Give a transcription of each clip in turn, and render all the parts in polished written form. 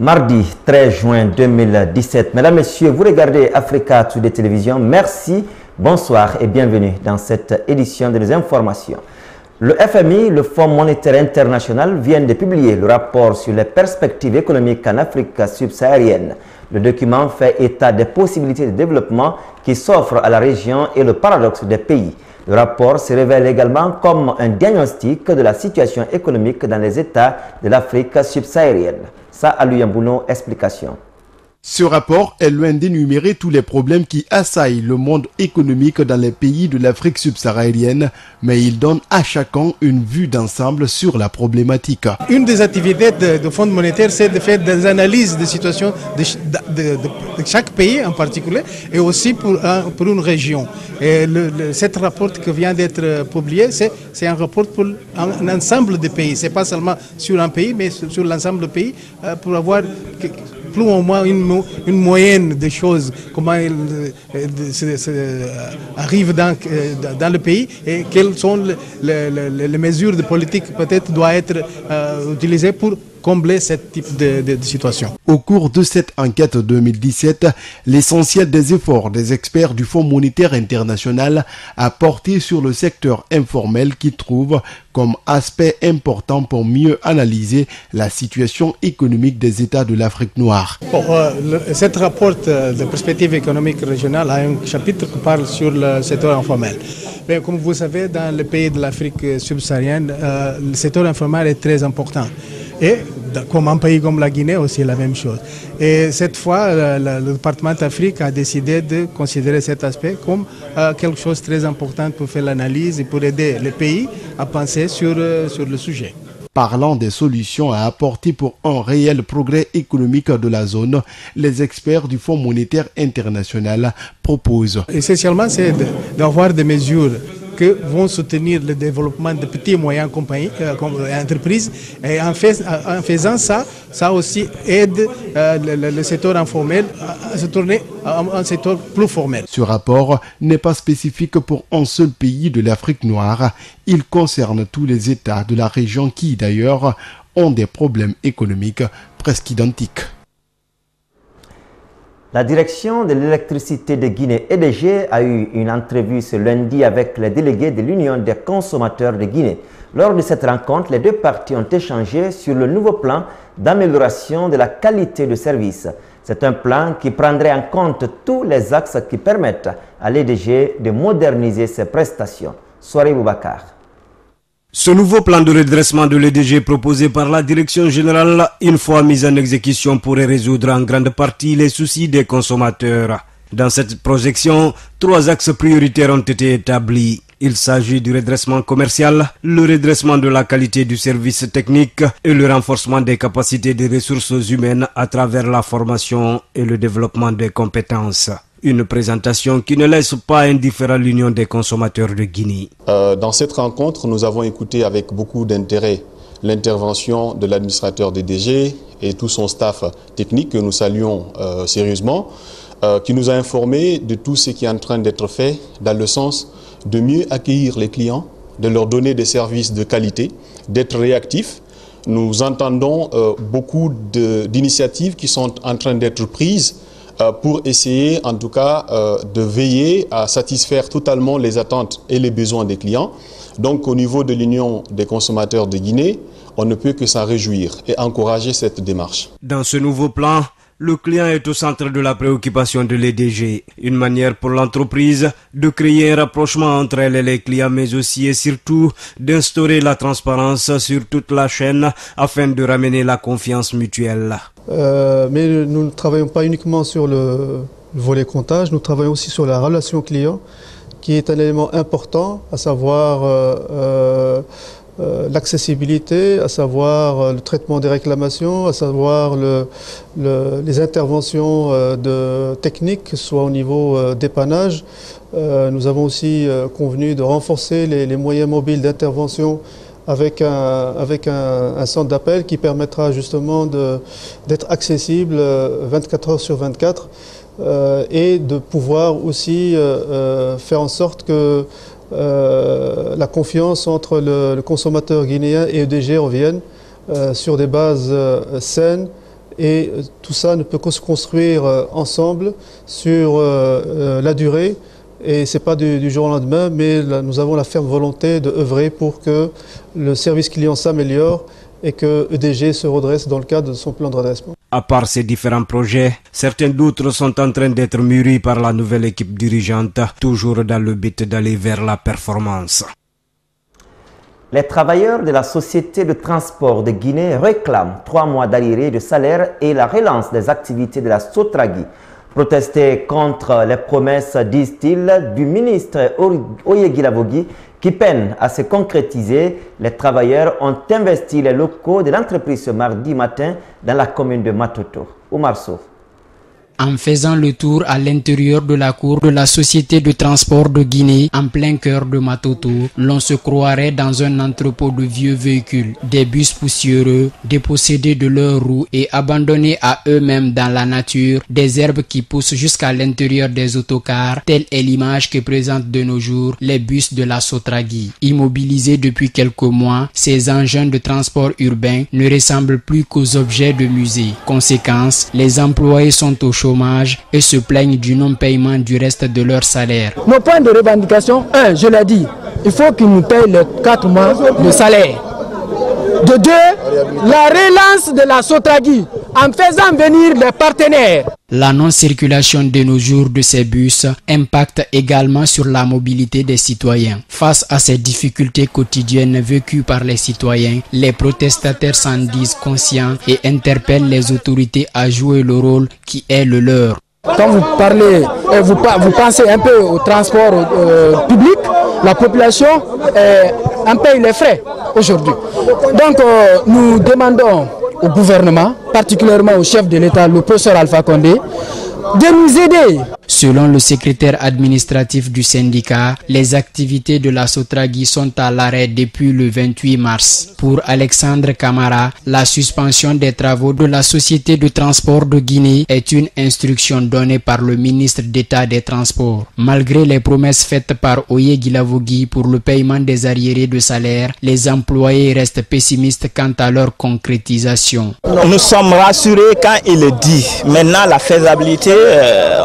Mardi 13 juin 2017. Mesdames, Messieurs, vous regardez Africa Today Télévision. Merci, bonsoir et bienvenue dans cette édition de nos informations. Le FMI, le Fonds monétaire international, vient de publier le rapport sur les perspectives économiques en Afrique subsaharienne. Le document fait état des possibilités de développement qui s'offrent à la région et le paradoxe des pays. Le rapport se révèle également comme un diagnostic de la situation économique dans les États de l'Afrique subsaharienne. Ça, Aluyambouno, explication. Ce rapport est loin d'énumérer tous les problèmes qui assaillent le monde économique dans les pays de l'Afrique subsaharienne, mais il donne à chacun une vue d'ensemble sur la problématique. Une des activités du Fonds monétaire, c'est de faire des analyses de situation de chaque pays en particulier et aussi pour une région. Et cette rapport qui vient d'être publié, c'est un rapport pour un ensemble de pays. Ce n'est pas seulement sur un pays, mais sur l'ensemble des pays pour avoir plus ou moins une moyenne des choses, comment elles arrivent dans le pays et quelles sont les mesures de politique peut-être doivent être utilisées pour combler ce type de situation. Au cours de cette enquête 2017, l'essentiel des efforts des experts du Fonds monétaire international a porté sur le secteur informel qui trouve comme aspect important pour mieux analyser la situation économique des États de l'Afrique noire. Bon, cette rapport de perspective économique régionale a un chapitre qui parle sur le secteur informel. Mais comme vous savez, dans les pays de l'Afrique subsaharienne, le secteur informel est très important. Et comme un pays comme la Guinée aussi la même chose. Et cette fois, le département d'Afrique a décidé de considérer cet aspect comme quelque chose de très important pour faire l'analyse et pour aider les pays à penser sur le sujet. Parlant des solutions à apporter pour un réel progrès économique de la zone, les experts du Fonds monétaire international proposent. Essentiellement, c'est d'avoir des mesures qui vont soutenir le développement de petites et moyennes entreprises. Et en faisant ça, ça aussi aide le secteur informel à se tourner à un secteur plus formel. Ce rapport n'est pas spécifique pour un seul pays de l'Afrique noire. Il concerne tous les États de la région qui, d'ailleurs, ont des problèmes économiques presque identiques. La direction de l'électricité de Guinée, EDG, a eu une entrevue ce lundi avec les délégués de l'Union des consommateurs de Guinée. Lors de cette rencontre, les deux parties ont échangé sur le nouveau plan d'amélioration de la qualité de service. C'est un plan qui prendrait en compte tous les axes qui permettent à l'EDG de moderniser ses prestations. Soirée Boubacar. Ce nouveau plan de redressement de l'EDG proposé par la Direction générale, une fois mis en exécution, pourrait résoudre en grande partie les soucis des consommateurs. Dans cette projection, 3 axes prioritaires ont été établis. Il s'agit du redressement commercial, le redressement de la qualité du service technique et le renforcement des capacités des ressources humaines à travers la formation et le développement des compétences. Une présentation qui ne laisse pas indifférent l'Union des consommateurs de Guinée. Dans cette rencontre, nous avons écouté avec beaucoup d'intérêt l'intervention de l'administrateur des DG et tout son staff technique que nous saluons sérieusement, qui nous a informé de tout ce qui est en train d'être fait dans le sens de mieux accueillir les clients, de leur donner des services de qualité, d'être réactifs. Nous entendons beaucoup d'initiatives qui sont en train d'être prises pour essayer en tout cas de veiller à satisfaire totalement les attentes et les besoins des clients. Donc au niveau de l'Union des consommateurs de Guinée, on ne peut que s'en réjouir et encourager cette démarche. Dans ce nouveau plan, le client est au centre de la préoccupation de l'EDG. Une manière pour l'entreprise de créer un rapprochement entre elle et les clients, mais aussi et surtout d'instaurer la transparence sur toute la chaîne afin de ramener la confiance mutuelle. Mais nous ne travaillons pas uniquement sur le volet comptage, nous travaillons aussi sur la relation client, qui est un élément important, à savoir l'accessibilité, à savoir le traitement des réclamations, à savoir les interventions techniques, que ce soit au niveau dépannage. Nous avons aussi convenu de renforcer les moyens mobiles d'intervention avec un centre d'appel qui permettra justement d'être accessible 24 heures sur 24 et de pouvoir aussi faire en sorte que la confiance entre le consommateur guinéen et EDG revienne sur des bases saines Et tout ça ne peut que se construire ensemble sur la durée. Et ce n'est pas du jour au lendemain, mais là, nous avons la ferme volonté d'œuvrer pour que le service client s'améliore et que EDG se redresse dans le cadre de son plan de redressement. À part ces différents projets, certains d'autres sont en train d'être mûris par la nouvelle équipe dirigeante, toujours dans le but d'aller vers la performance. Les travailleurs de la Société de transport de Guinée réclament 3 mois d'arriérés de salaire et la relance des activités de la Sotragui. Protester contre les promesses, disent-ils, du ministre Oyeguilavogui qui peine à se concrétiser. Les travailleurs ont investi les locaux de l'entreprise ce mardi matin dans la commune de Matoto. Oumar Sow. En faisant le tour à l'intérieur de la cour de la Société de transport de Guinée, en plein cœur de Matoto, l'on se croirait dans un entrepôt de vieux véhicules, des bus poussiéreux, dépossédés de leurs roues et abandonnés à eux-mêmes dans la nature, des herbes qui poussent jusqu'à l'intérieur des autocars, telle est l'image que présentent de nos jours les bus de la Sotragui. Immobilisés depuis quelques mois, ces engins de transport urbain ne ressemblent plus qu'aux objets de musée. Conséquence, les employés sont au chômage et se plaignent du non-paiement du reste de leur salaire. Nos points de revendication, je l'ai dit, il faut qu'ils nous payent les 4 mois de salaire. De 2, la relance de la Sotragui en faisant venir les partenaires. La non-circulation de nos jours de ces bus impacte également sur la mobilité des citoyens. Face à ces difficultés quotidiennes vécues par les citoyens, les protestataires s'en disent conscients et interpellent les autorités à jouer le rôle qui est le leur. Quand vous parlez, vous pensez un peu au transport public, la population en paye les frais aujourd'hui. Donc nous demandons au gouvernement, particulièrement au chef de l'État, le professeur Alpha Condé, de nous aider. Selon le secrétaire administratif du syndicat, les activités de la Sotragui sont à l'arrêt depuis le 28 mars. Pour Alexandre Camara, la suspension des travaux de la Société de transport de Guinée est une instruction donnée par le ministre d'État des Transports. Malgré les promesses faites par Oyeguilavogui pour le paiement des arriérés de salaire, les employés restent pessimistes quant à leur concrétisation. Nous sommes rassurés quand il le dit. Maintenant, la faisabilité,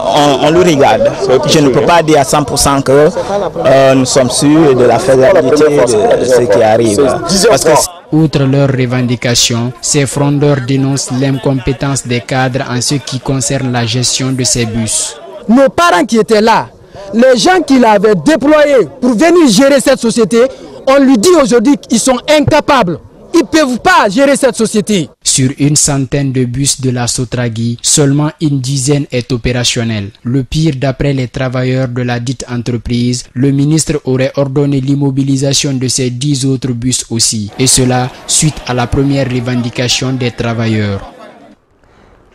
on le regarde. Je ne peux pas dire à 100% que nous sommes sûrs de la faisabilité de ce qui arrive. Parce que outre leurs revendications, ces frondeurs dénoncent l'incompétence des cadres en ce qui concerne la gestion de ces bus. Nos parents qui étaient là, les gens qui l'avaient déployé pour venir gérer cette société, on lui dit aujourd'hui qu'ils sont incapables. Ils ne peuvent pas gérer cette société. Sur une centaine de bus de la Sotragui, seulement une dizaine est opérationnelle. Le pire, d'après les travailleurs de la dite entreprise, le ministre aurait ordonné l'immobilisation de ces 10 autres bus aussi. Et cela suite à la première revendication des travailleurs.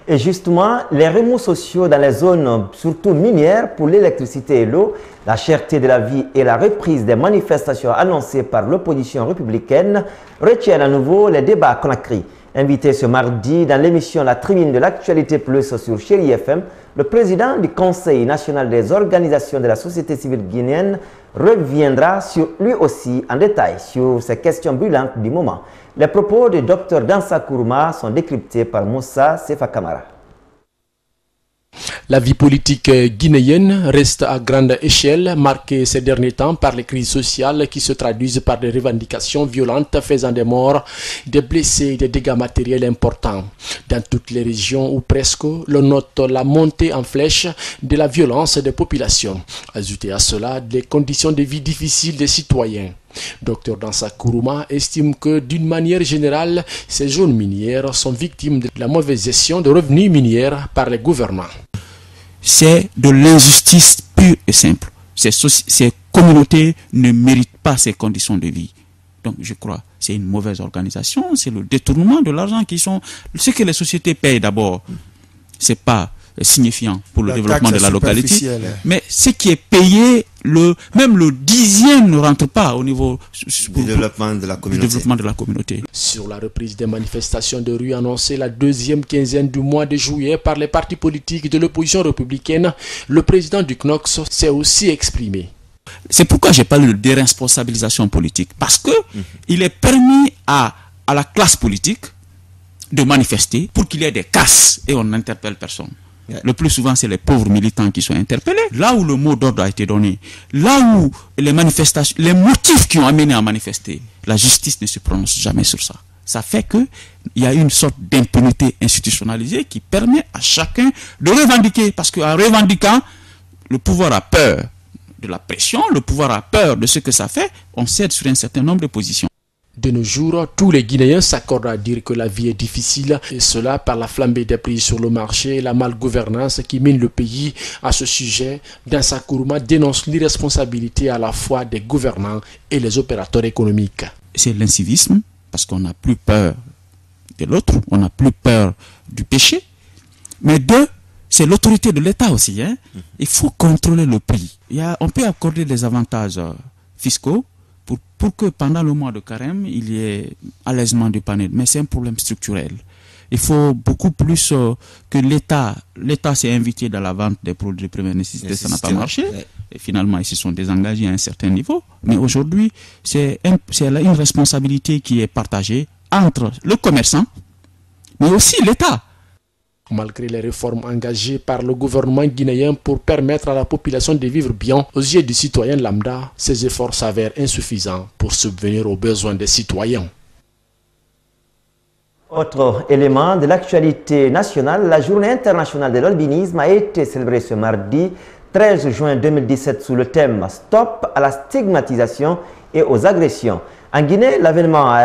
Et justement, les remous sociaux dans les zones, surtout minières, pour l'électricité et l'eau, la cherté de la vie et la reprise des manifestations annoncées par l'opposition républicaine retiennent à nouveau les débats à Conakry. Invité ce mardi dans l'émission La Tribune de l'Actualité Plus sur Chéri FM, le président du Conseil national des organisations de la société civile guinéenne reviendra lui aussi en détail sur ces questions brûlantes du moment. Les propos du Dr Dansa Kourouma sont décryptés par Moussa Sefa Kamara. La vie politique guinéenne reste à grande échelle, marquée ces derniers temps par les crises sociales qui se traduisent par des revendications violentes faisant des morts, des blessés et des dégâts matériels importants. Dans toutes les régions ou presque, l'on note la montée en flèche de la violence des populations. Ajouté à cela, des conditions de vie difficiles des citoyens. Dr Dansa Kourouma estime que d'une manière générale, ces zones minières sont victimes de la mauvaise gestion de revenus miniers par les gouvernants. C'est de l'injustice pure et simple. Ces communautés ne méritent pas ces conditions de vie. Donc je crois que c'est une mauvaise organisation, c'est le détournement de l'argent qui sont... Ce que les sociétés payent d'abord, ce n'est pas signifiant pour le développement de la localité. Mais ce qui est payé, même le 10e ne rentre pas au niveau du développement de la communauté. Sur la reprise des manifestations de rue annoncées la deuxième quinzaine du mois de juillet par les partis politiques de l'opposition républicaine, le président du CNOX s'est aussi exprimé. C'est pourquoi j'ai parlé de déresponsabilisation politique. Parce que il est permis à la classe politique de manifester pour qu'il y ait des casses et on n'interpelle personne. Le plus souvent, c'est les pauvres militants qui sont interpellés. Là où le mot d'ordre a été donné, là où les manifestations, les motifs qui ont amené à manifester, la justice ne se prononce jamais sur ça. Ça fait qu'il y a une sorte d'impunité institutionnalisée qui permet à chacun de revendiquer. Parce qu'en revendiquant, le pouvoir a peur de la pression, le pouvoir a peur de ce que ça fait, on cède sur un certain nombre de positions. De nos jours, tous les Guinéens s'accordent à dire que la vie est difficile, et cela par la flambée des prix sur le marché et la malgouvernance qui mine le pays. À ce sujet, Dansa Kourouma dénonce l'irresponsabilité à la fois des gouvernants et les opérateurs économiques. C'est l'incivisme, parce qu'on n'a plus peur de l'autre, on n'a plus peur du péché. Mais deux, c'est l'autorité de l'État aussi. Il faut contrôler le prix. On peut accorder des avantages fiscaux, pour que pendant le mois de carême, il y ait allègement du panier. Mais c'est un problème structurel. Il faut beaucoup plus que l'État. L'État s'est invité dans la vente des produits de première nécessité, ça n'a pas marché. Et finalement, ils se sont désengagés à un certain niveau. Mais aujourd'hui, c'est une responsabilité qui est partagée entre le commerçant, mais aussi l'État. Malgré les réformes engagées par le gouvernement guinéen pour permettre à la population de vivre bien, aux yeux du citoyen lambda, ces efforts s'avèrent insuffisants pour subvenir aux besoins des citoyens. Autre élément de l'actualité nationale, la journée internationale de l'albinisme a été célébrée ce mardi 13 juin 2017 sous le thème « Stop à la stigmatisation et aux agressions ». En Guinée, l'événement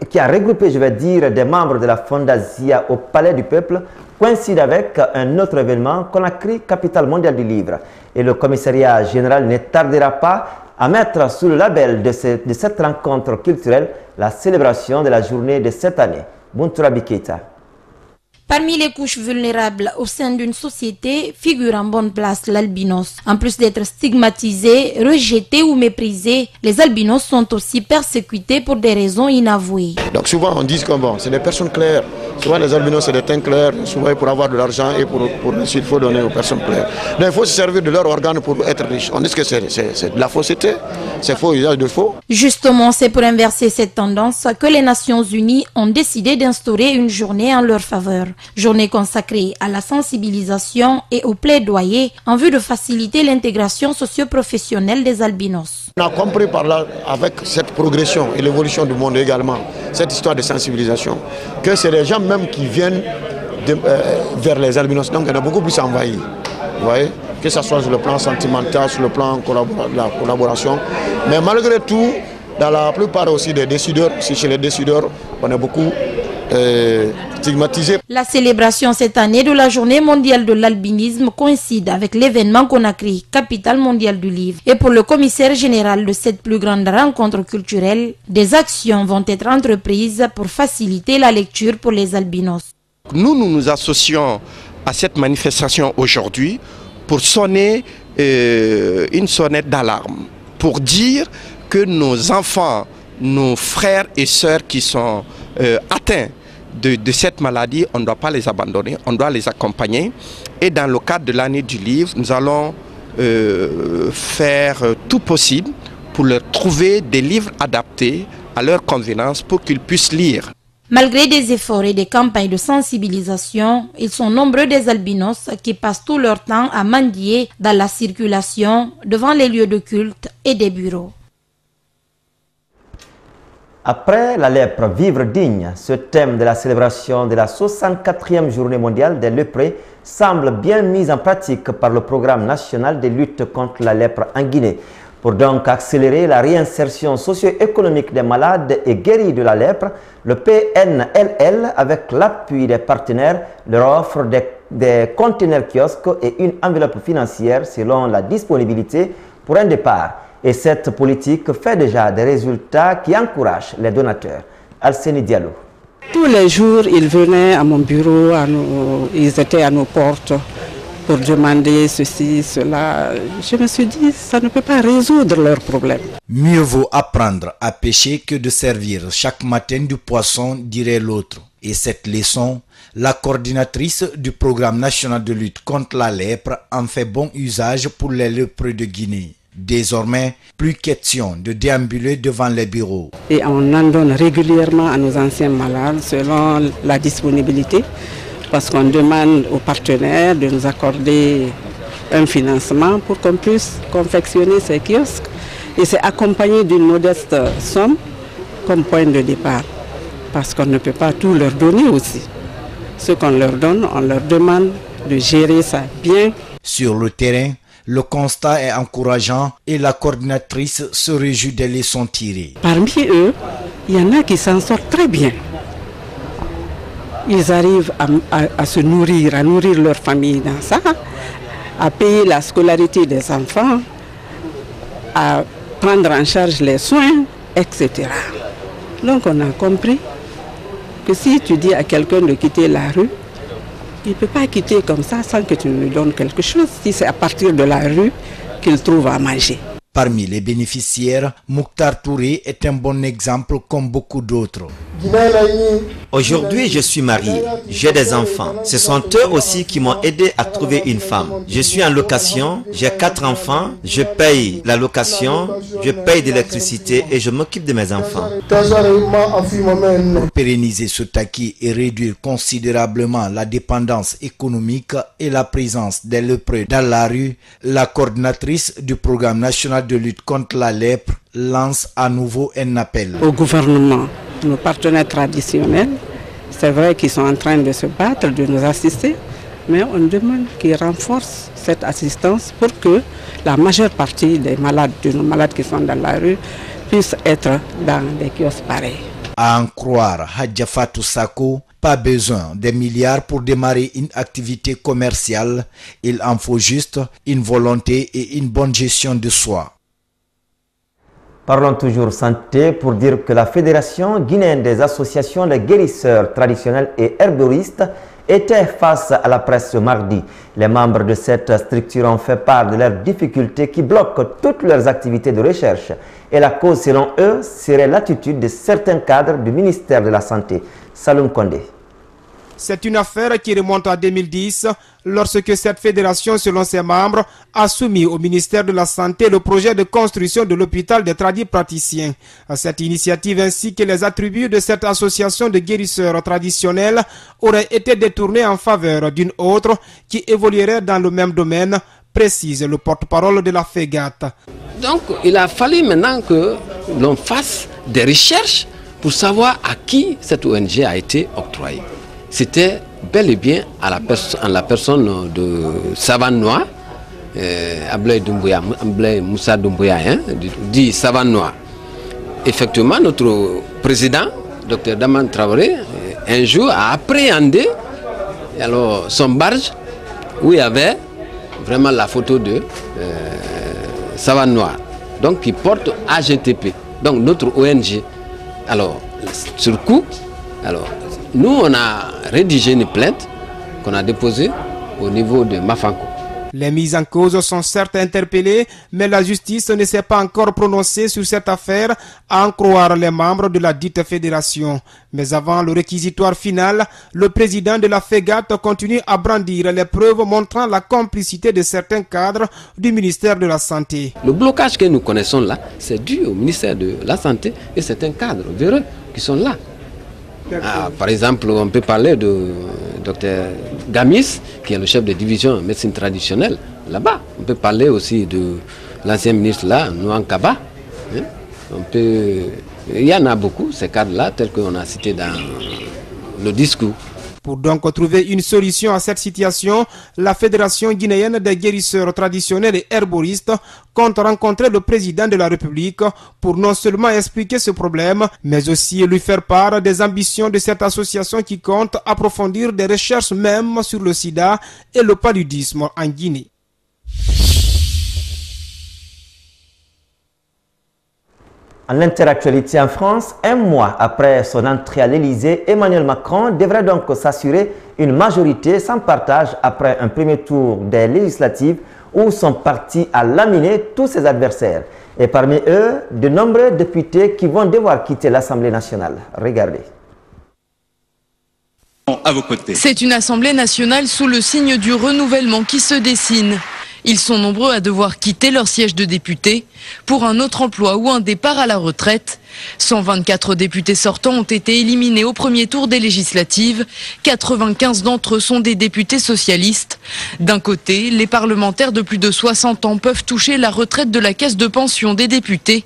qui a regroupé, des membres de la Fondasia au Palais du Peuple, coïncide avec un autre événement, Conakry, capitale mondiale du livre. Et le commissariat général ne tardera pas à mettre sous le label de cette rencontre culturelle la célébration de la journée de cette année. Buntura Biketa. Parmi les couches vulnérables au sein d'une société figure en bonne place l'albinos. En plus d'être stigmatisés, rejetés ou méprisés, les albinos sont aussi persécutés pour des raisons inavouées. Donc souvent on dit que c'est des personnes claires. Souvent les albinos c'est des teints clairs, souvent pour avoir de l'argent et pour il faut donner aux personnes claires. Donc il faut se servir de leur organe pour être riche. On dit que c'est de la fausseté, c'est faux usage de faux. Justement, c'est pour inverser cette tendance que les Nations Unies ont décidé d'instaurer une journée en leur faveur. Journée consacrée à la sensibilisation et au plaidoyer en vue de faciliter l'intégration socio-professionnelle des albinos. On a compris par là, avec cette progression et l'évolution du monde également, cette histoire de sensibilisation, que c'est les gens même qui viennent vers les albinos. Donc il y en a beaucoup plus envahis. Vous voyez, que ce soit sur le plan sentimental, sur le plan de la collaboration. Mais malgré tout, dans la plupart aussi des décideurs, chez les décideurs, on est beaucoup stigmatisé. La célébration cette année de la journée mondiale de l'albinisme coïncide avec l'événement Conakry, capitale mondiale du livre. Et pour le commissaire général de cette plus grande rencontre culturelle, des actions vont être entreprises pour faciliter la lecture pour les albinos. Nous nous associons à cette manifestation aujourd'hui pour sonner une sonnette d'alarme, pour dire que nos enfants, nos frères et sœurs qui sont atteints de cette maladie, on ne doit pas les abandonner, on doit les accompagner. Et dans le cadre de l'année du livre, nous allons faire tout possible pour leur trouver des livres adaptés à leur convenance pour qu'ils puissent lire. Malgré des efforts et des campagnes de sensibilisation, ils sont nombreux des albinos qui passent tout leur temps à mendier dans la circulation, devant les lieux de culte et des bureaux. Après la lèpre, vivre digne, ce thème de la célébration de la 64e journée mondiale des lépreux semble bien mis en pratique par le programme national de lutte contre la lèpre en Guinée. Pour donc accélérer la réinsertion socio-économique des malades et guéris de la lèpre, le PNLL, avec l'appui des partenaires, leur offre des conteneurs kiosques et une enveloppe financière selon la disponibilité pour un départ. Et cette politique fait déjà des résultats qui encouragent les donateurs. Alceni Diallo. Tous les jours, ils venaient à mon bureau, ils étaient à nos portes pour demander ceci, cela. Je me suis dit, ça ne peut pas résoudre leurs problèmes. Mieux vaut apprendre à pêcher que de servir chaque matin du poisson, dirait l'autre. Et cette leçon, la coordinatrice du programme national de lutte contre la lèpre en fait bon usage pour les lépreux de Guinée. Désormais, plus question de déambuler devant les bureaux. Et on en donne régulièrement à nos anciens malades selon la disponibilité, parce qu'on demande aux partenaires de nous accorder un financement pour qu'on puisse confectionner ces kiosques. Et c'est accompagné d'une modeste somme comme point de départ, parce qu'on ne peut pas tout leur donner aussi. Ce qu'on leur donne, on leur demande de gérer ça bien. Sur le terrain, le constat est encourageant et la coordinatrice se réjouit des leçons tirées. Parmi eux, il y en a qui s'en sortent très bien. Ils arrivent à se nourrir, à nourrir leur famille dans ça, à payer la scolarité des enfants, à prendre en charge les soins, etc. Donc on a compris que si tu dis à quelqu'un de quitter la rue, il ne peut pas quitter comme ça sans que tu lui donnes quelque chose, si c'est à partir de la rue qu'il trouve à manger. Parmi les bénéficiaires, Mouktar Touré est un bon exemple comme beaucoup d'autres. Aujourd'hui, je suis marié, j'ai des enfants. Ce sont eux aussi qui m'ont aidé à trouver une femme. Je suis en location, j'ai 4 enfants, je paye la location, je paye de l'électricité et je m'occupe de mes enfants. Pour pérenniser ce acquis et réduire considérablement la dépendance économique et la présence des lépreux dans la rue, la coordinatrice du programme national de lutte contre la lèpre lance à nouveau un appel. Au gouvernement, nos partenaires traditionnels, c'est vrai qu'ils sont en train de se battre, de nous assister, mais on demande qu'ils renforcent cette assistance pour que la majeure partie des malades, de nos malades qui sont dans la rue, puissent être dans des kiosques pareils. À en croire Hadja Fatou Sako, pas besoin des milliards pour démarrer une activité commerciale, il en faut juste une volonté et une bonne gestion de soi. Parlons toujours santé pour dire que la Fédération guinéenne des associations de guérisseurs traditionnels et herboristes était face à la presse ce mardi. Les membres de cette structure ont fait part de leurs difficultés qui bloquent toutes leurs activités de recherche. Et la cause, selon eux, serait l'attitude de certains cadres du ministère de la Santé. Saloum Kondé. C'est une affaire qui remonte à 2010, lorsque cette fédération, selon ses membres, a soumis au ministère de la Santé le projet de construction de l'hôpital des tradipraticiens. Cette initiative ainsi que les attributs de cette association de guérisseurs traditionnels auraient été détournés en faveur d'une autre qui évoluerait dans le même domaine, précise le porte-parole de la FEGAT. Donc il a fallu maintenant que l'on fasse des recherches pour savoir à qui cette ONG a été octroyée. C'était bel et bien à la personne de Savane Noir, Ablaye Moussa Doumbouya, dit Savane Noir. Effectivement, notre président, Dr Daman Traoré, un jour a appréhendé alors, son barge où il y avait vraiment la photo de Savane Noir, donc qui porte AGTP, donc notre ONG. Alors, sur le coup, alors, nous, on a rédigé une plainte qu'on a déposée au niveau de Mafanko. Les mises en cause sont certes interpellées, mais la justice ne s'est pas encore prononcée sur cette affaire, à en croire les membres de la dite fédération. Mais avant le réquisitoire final, le président de la FEGAT continue à brandir les preuves montrant la complicité de certains cadres du ministère de la Santé. Le blocage que nous connaissons là, c'est dû au ministère de la Santé et certains cadres véreux qui sont là. Par exemple, on peut parler de Dr Gamis, qui est le chef de division médecine traditionnelle, là-bas. On peut parler aussi de l'ancien ministre là, Nouan Kaba. Il y en a beaucoup, ces cadres-là, tels qu'on a cités dans le discours. Pour donc trouver une solution à cette situation, la Fédération guinéenne des guérisseurs traditionnels et herboristes compte rencontrer le président de la République pour non seulement expliquer ce problème, mais aussi lui faire part des ambitions de cette association qui compte approfondir des recherches même sur le sida et le paludisme en Guinée. En l'interactualité en France, un mois après son entrée à l'Élysée, Emmanuel Macron devrait donc s'assurer une majorité sans partage après un premier tour des législatives où son parti a laminé tous ses adversaires. Et parmi eux, de nombreux députés qui vont devoir quitter l'Assemblée nationale. Regardez. C'est une Assemblée nationale sous le signe du renouvellement qui se dessine. Ils sont nombreux à devoir quitter leur siège de député pour un autre emploi ou un départ à la retraite. 124 députés sortants ont été éliminés au premier tour des législatives. 95 d'entre eux sont des députés socialistes. D'un côté, les parlementaires de plus de 60 ans peuvent toucher la retraite de la caisse de pension des députés.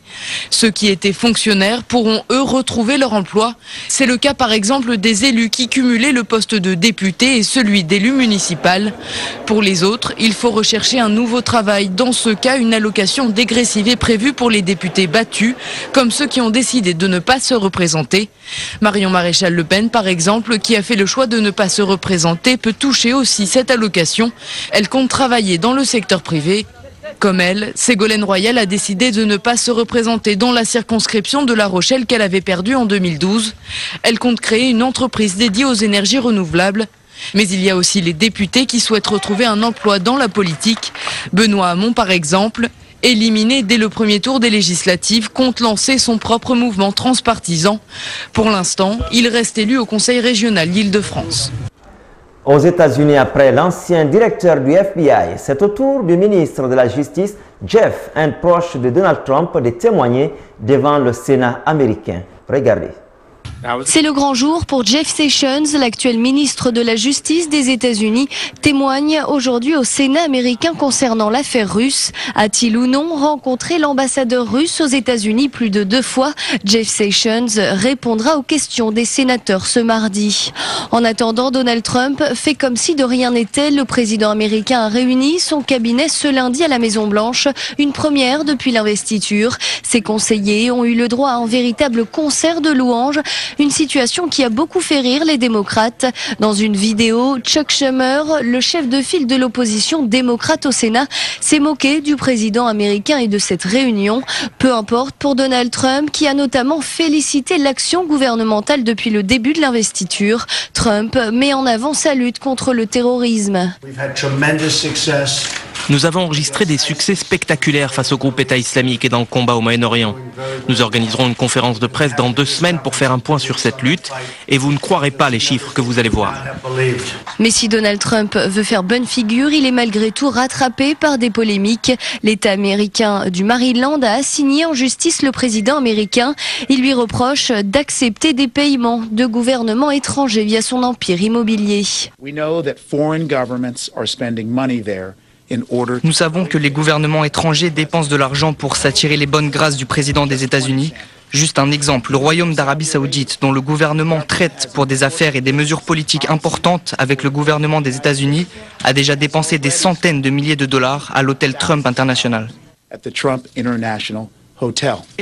Ceux qui étaient fonctionnaires pourront, eux, retrouver leur emploi. C'est le cas par exemple des élus qui cumulaient le poste de député et celui d'élu municipal. Pour les autres, il faut rechercher un nouveau travail. Dans ce cas, une allocation dégressive est prévue pour les députés battus, comme ceux qui ont décidé de ne pas se représenter. Marion Maréchal Le Pen, par exemple, qui a fait le choix de ne pas se représenter, peut toucher aussi cette allocation. Elle compte travailler dans le secteur privé. Comme elle, Ségolène Royal a décidé de ne pas se représenter dans la circonscription de La Rochelle qu'elle avait perdue en 2012. Elle compte créer une entreprise dédiée aux énergies renouvelables. Mais il y a aussi les députés qui souhaitent retrouver un emploi dans la politique. Benoît Hamon, par exemple, éliminé dès le premier tour des législatives, compte lancer son propre mouvement transpartisan. Pour l'instant, il reste élu au Conseil régional d'Île-de-France. Aux États-Unis, après l'ancien directeur du FBI, c'est au tour du ministre de la Justice, Jeff, un proche de Donald Trump, de témoigner devant le Sénat américain. Regardez. C'est le grand jour pour Jeff Sessions, l'actuel ministre de la Justice des États-Unis, témoigne aujourd'hui au Sénat américain concernant l'affaire russe. A-t-il ou non rencontré l'ambassadeur russe aux États-Unis plus de 2 fois? Jeff Sessions répondra aux questions des sénateurs ce mardi. En attendant, Donald Trump fait comme si de rien n'était. Le président américain a réuni son cabinet ce lundi à la Maison-Blanche, une première depuis l'investiture. Ses conseillers ont eu le droit à un véritable concert de louanges. Une situation qui a beaucoup fait rire les démocrates. Dans une vidéo, Chuck Schumer, le chef de file de l'opposition démocrate au Sénat, s'est moqué du président américain et de cette réunion. Peu importe pour Donald Trump, qui a notamment félicité l'action gouvernementale depuis le début de l'investiture. Trump met en avant sa lutte contre le terrorisme. Nous avons enregistré des succès spectaculaires face au groupe État islamique et dans le combat au Moyen-Orient. Nous organiserons une conférence de presse dans 2 semaines pour faire un point sur cette lutte et vous ne croirez pas les chiffres que vous allez voir. Mais si Donald Trump veut faire bonne figure, il est malgré tout rattrapé par des polémiques. L'État américain du Maryland a assigné en justice le président américain. Il lui reproche d'accepter des paiements de gouvernements étrangers via son empire immobilier. Nous savons que les gouvernements étrangers dépensent de l'argent pour s'attirer les bonnes grâces du président des États-Unis. Juste un exemple, le Royaume d'Arabie Saoudite, dont le gouvernement traite pour des affaires et des mesures politiques importantes avec le gouvernement des États-Unis, a déjà dépensé des centaines de milliers de dollars à l'hôtel Trump International.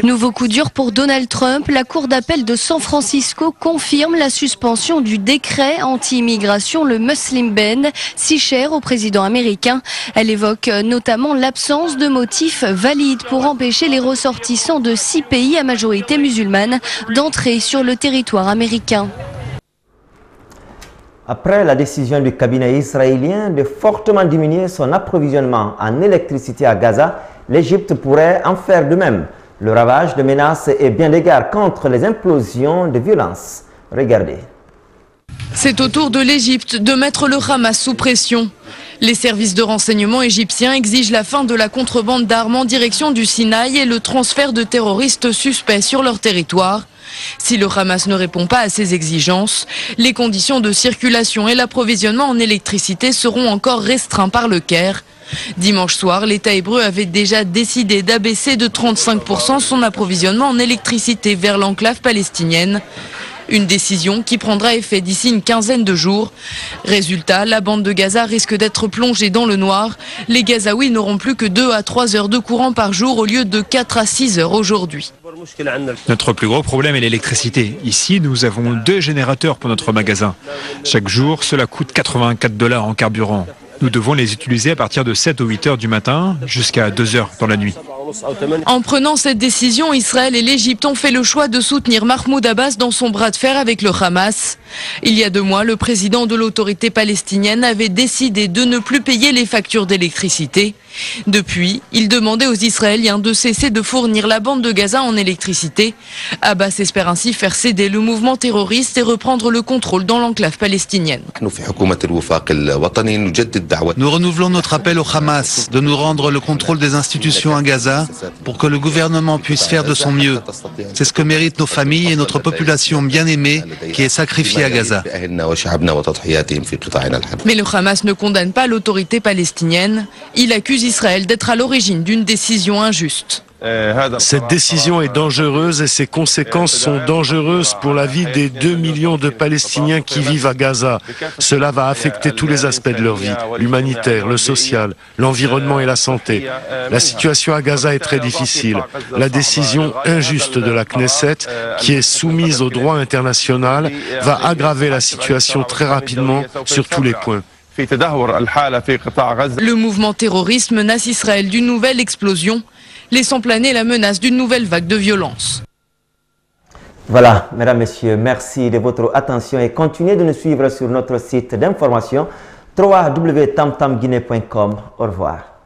Nouveau coup dur pour Donald Trump. La Cour d'appel de San Francisco confirme la suspension du décret anti-immigration, le Muslim Ban, si cher au président américain. Elle évoque notamment l'absence de motifs valides pour empêcher les ressortissants de 6 pays à majorité musulmane d'entrer sur le territoire américain. Après la décision du cabinet israélien de fortement diminuer son approvisionnement en électricité à Gaza, l'Égypte pourrait en faire de même. Le ravage de menaces et bien d'égards contre les implosions de violence. Regardez. C'est au tour de l'Égypte de mettre le Hamas sous pression. Les services de renseignement égyptiens exigent la fin de la contrebande d'armes en direction du Sinaï et le transfert de terroristes suspects sur leur territoire. Si le Hamas ne répond pas à ces exigences, les conditions de circulation et l'approvisionnement en électricité seront encore restreints par le Caire. Dimanche soir, l'État hébreu avait déjà décidé d'abaisser de 35% son approvisionnement en électricité vers l'enclave palestinienne. Une décision qui prendra effet d'ici une quinzaine de jours. Résultat, la bande de Gaza risque d'être plongée dans le noir. Les Gazaouis n'auront plus que 2 à 3 heures de courant par jour au lieu de 4 à 6 heures aujourd'hui. Notre plus gros problème est l'électricité. Ici, nous avons 2 générateurs pour notre magasin. Chaque jour, cela coûte 84 $ en carburant. Nous devons les utiliser à partir de 7 ou 8 heures du matin jusqu'à 2 heures dans la nuit. En prenant cette décision, Israël et l'Égypte ont fait le choix de soutenir Mahmoud Abbas dans son bras de fer avec le Hamas. Il y a 2 mois, le président de l'autorité palestinienne avait décidé de ne plus payer les factures d'électricité. Depuis, il demandait aux Israéliens de cesser de fournir la bande de Gaza en électricité. Abbas espère ainsi faire céder le mouvement terroriste et reprendre le contrôle dans l'enclave palestinienne. Nous renouvelons notre appel au Hamas de nous rendre le contrôle des institutions à Gaza pour que le gouvernement puisse faire de son mieux. C'est ce que méritent nos familles et notre population bien aimée qui est sacrifiée à Gaza. Mais le Hamas ne condamne pas l'autorité palestinienne. Il accuse Israël d'être à l'origine d'une décision injuste. Cette décision est dangereuse et ses conséquences sont dangereuses pour la vie des 2 millions de Palestiniens qui vivent à Gaza. Cela va affecter tous les aspects de leur vie, l'humanitaire, le social, l'environnement et la santé. La situation à Gaza est très difficile. La décision injuste de la Knesset, qui est soumise au droit international, va aggraver la situation très rapidement sur tous les points. Le mouvement terroriste menace Israël d'une nouvelle explosion, laissant planer la menace d'une nouvelle vague de violence. Voilà, mesdames, messieurs, merci de votre attention et continuez de nous suivre sur notre site d'information www.tamtamguinee.com. Au revoir.